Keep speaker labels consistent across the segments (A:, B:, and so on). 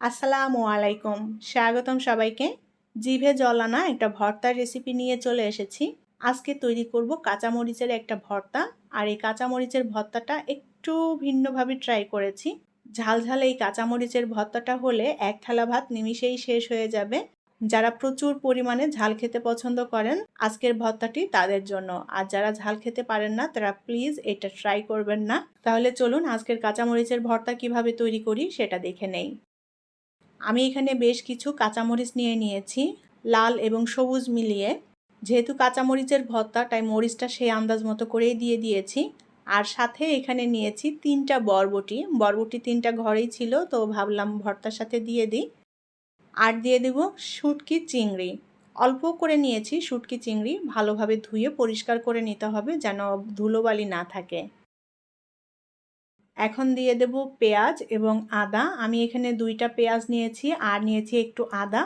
A: আসসালামু আলাইকুম। স্বাগতম সবাইকে। জিভে জল আনা একটা ভর্তার রেসিপি নিয়ে চলে এসেছি। আজকে তৈরি করব কাঁচামরিচের একটা ভর্তা। আর এই কাঁচামরিচের ভর্তাটা একটু ভিন্নভাবে ট্রাই করেছি। ঝালঝাল এই কাঁচামরিচের ভর্তাটা হলে এক থালা ভাত নিমিষেই শেষ হয়ে যাবে। যারা প্রচুর পরিমাণে ঝাল খেতে পছন্দ করেন আজকের ভর্তাটি তাদের জন্য। আর যারা ঝাল খেতে পারেন না তারা প্লিজ এটা ট্রাই করবেন না। তাহলে চলুন আজকের কাঁচামরিচের ভর্তা কিভাবে তৈরি করি সেটা দেখে নেই। আমি এখানে বেশ কিছু কাঁচামরিচ নিয়ে নিয়েছি, লাল এবং সবুজ মিলিয়ে। যেহেতু কাঁচামরিচের ভর্তা তাই মরিচটা সেই আন্দাজ মতো করেই দিয়ে দিয়েছি। আর সাথে এখানে নিয়েছি 3টা বরবটি। বরবটি 3টা ঘরেই ছিল, তো ভাবলাম ভর্তার সাথে দিয়ে দিই। আর দিয়ে দেব শুটকি চিংড়ি। অল্প করে নিয়েছি শুটকি চিংড়ি, ভালোভাবে ধুয়ে পরিষ্কার করে নিতে হবে যেন ধুলোবালি না থাকে। এখন দিয়ে দেব পেঁয়াজ এবং আদা। আমি এখানে 2টা পেঁয়াজ নিয়েছি আর নিয়েছি একটু আদা।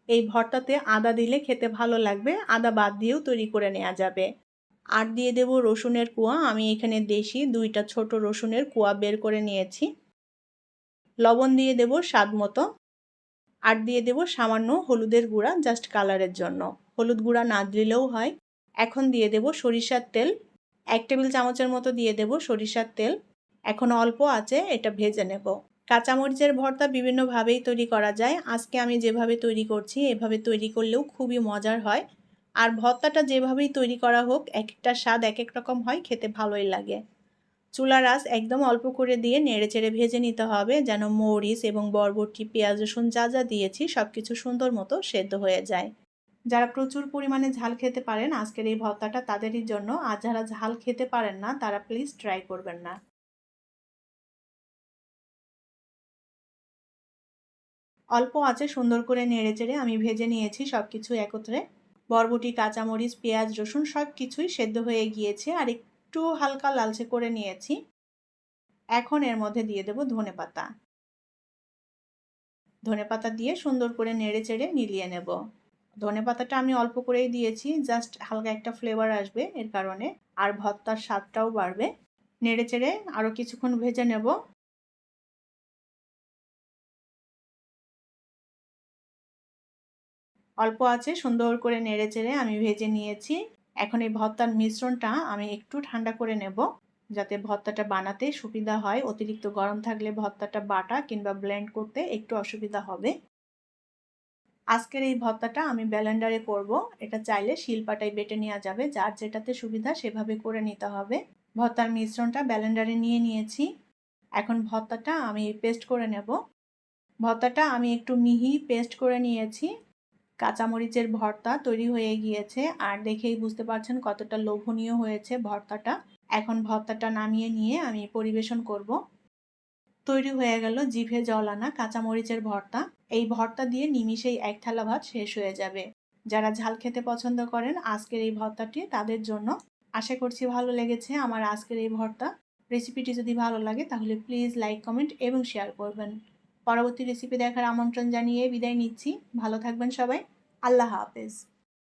A: এই ভর্তাতে আদা দিলে খেতে ভালো লাগবে, আদা বাদ দিয়েও তৈরি করে নেওয়া যাবে। আর দিয়ে দেব রসুনের কোয়া। আমি এখানে দেশি 2টা ছোট রসুনের কোয়া বের করে নিয়েছি। লবণ দিয়ে দেব স্বাদ মতো। আর দিয়ে দেব সামান্য হলুদের গুঁড়া, জাস্ট কালারের জন্য। হলুদ গুঁড়া না দিলেও হয়। এখন দিয়ে দেব সরিষার তেল। 1 টেবিল চামচের মতো দিয়ে দেব সরিষার তেল। এখন অল্প আছে এটা ভেজে নেব। কাঁচামরিচের ভর্তা বিভিন্নভাবেই তৈরি করা যায়। আজকে আমি যেভাবে তৈরি করছি এভাবে তৈরি করলেও খুবই মজার হয়। আর ভর্তাটা যেভাবেই তৈরি করা হোক এক একটা স্বাদ এক এক রকম হয়, খেতে ভালোই লাগে। চুলার আঁচ একদম অল্প করে দিয়ে নেড়েচেড়ে ভেজে নিতে হবে যেন মরিচ এবং বরবটি, পেঁয়াজ, রসুন যা যা দিয়েছি সব কিছু সুন্দর মতো সেদ্ধ হয়ে যায়। যারা প্রচুর পরিমাণে ঝাল খেতে পারেন আজকের এই ভর্তাটা তাদেরই জন্য। আর যারা ঝাল খেতে পারেন না তারা প্লিজ ট্রাই করবেন না। অল্প আঁচে সুন্দর করে নেড়েচেড়ে আমি ভেজে নিয়েছি সব কিছু একত্রে। বরবটি, কাঁচামরিচ, পেঁয়াজ, রসুন সব কিছুই সেদ্ধ হয়ে গিয়েছে আর একটু হালকা লালচে করে নিয়েছি। এখন এর মধ্যে দিয়ে দেব ধনেপাতা। ধনেপাতা দিয়ে সুন্দর করে নেড়েচেড়ে মিলিয়ে নেব। ধনেপাতাটা আমি অল্প করেই দিয়েছি, জাস্ট হালকা একটা ফ্লেভার আসবে এর কারণে, আর ভর্তার স্বাদটাও বাড়বে। নেড়েচেড়ে আরও কিছুক্ষণ ভেজে নেব। অল্প আছে সুন্দর করে নেড়েচেড়ে আমি ভেজে নিয়েছি। এখন এই ভর্তার মিশ্রণটা আমি একটু ঠান্ডা করে নেব যাতে ভর্তাটা বানাতে সুবিধা হয়। অতিরিক্ত গরম থাকলে ভর্তাটা বাটা কিংবা ব্লেন্ড করতে একটু অসুবিধা হবে। আজকের এই ভর্তাটা আমি ব্লেন্ডারে করব। এটা চাইলে শিলপাটায় বেটে নেওয়া যাবে, যার যেটাতে সুবিধা সেভাবে করে নিতে হবে। ভর্তার মিশ্রণটা ব্লেন্ডারে নিয়ে নিয়েছি। এখন ভর্তাটা আমি পেস্ট করে নেব। ভর্তাটা আমি একটু মিহি পেস্ট করে নিয়েছি। কাঁচামরিচের ভর্তা তৈরি হয়ে গিয়েছে আর দেখেই বুঝতে পারছেন কতটা লোভনীয় হয়েছে ভর্তাটা। এখন ভর্তাটা নামিয়ে নিয়ে আমি পরিবেশন করব। তৈরি হয়ে গেল জিভে জল আনা কাঁচামরিচের ভর্তা। এই ভর্তা দিয়ে নিমিষেই এক থালা ভাত শেষ হয়ে যাবে। যারা ঝাল খেতে পছন্দ করেন আজকের এই ভর্তাটি তাদের জন্য। আশা করছি ভালো লেগেছে আমার আজকের এই ভর্তা। রেসিপিটি যদি ভালো লাগে তাহলে প্লিজ লাইক, কমেন্ট এবং শেয়ার করবেন। পরবর্তী রেসিপি দেখার আমন্ত্রণ জানিয়ে বিদায় নিচ্ছি। ভালো থাকবেন সবাই। আল্লাহ হাফেজ।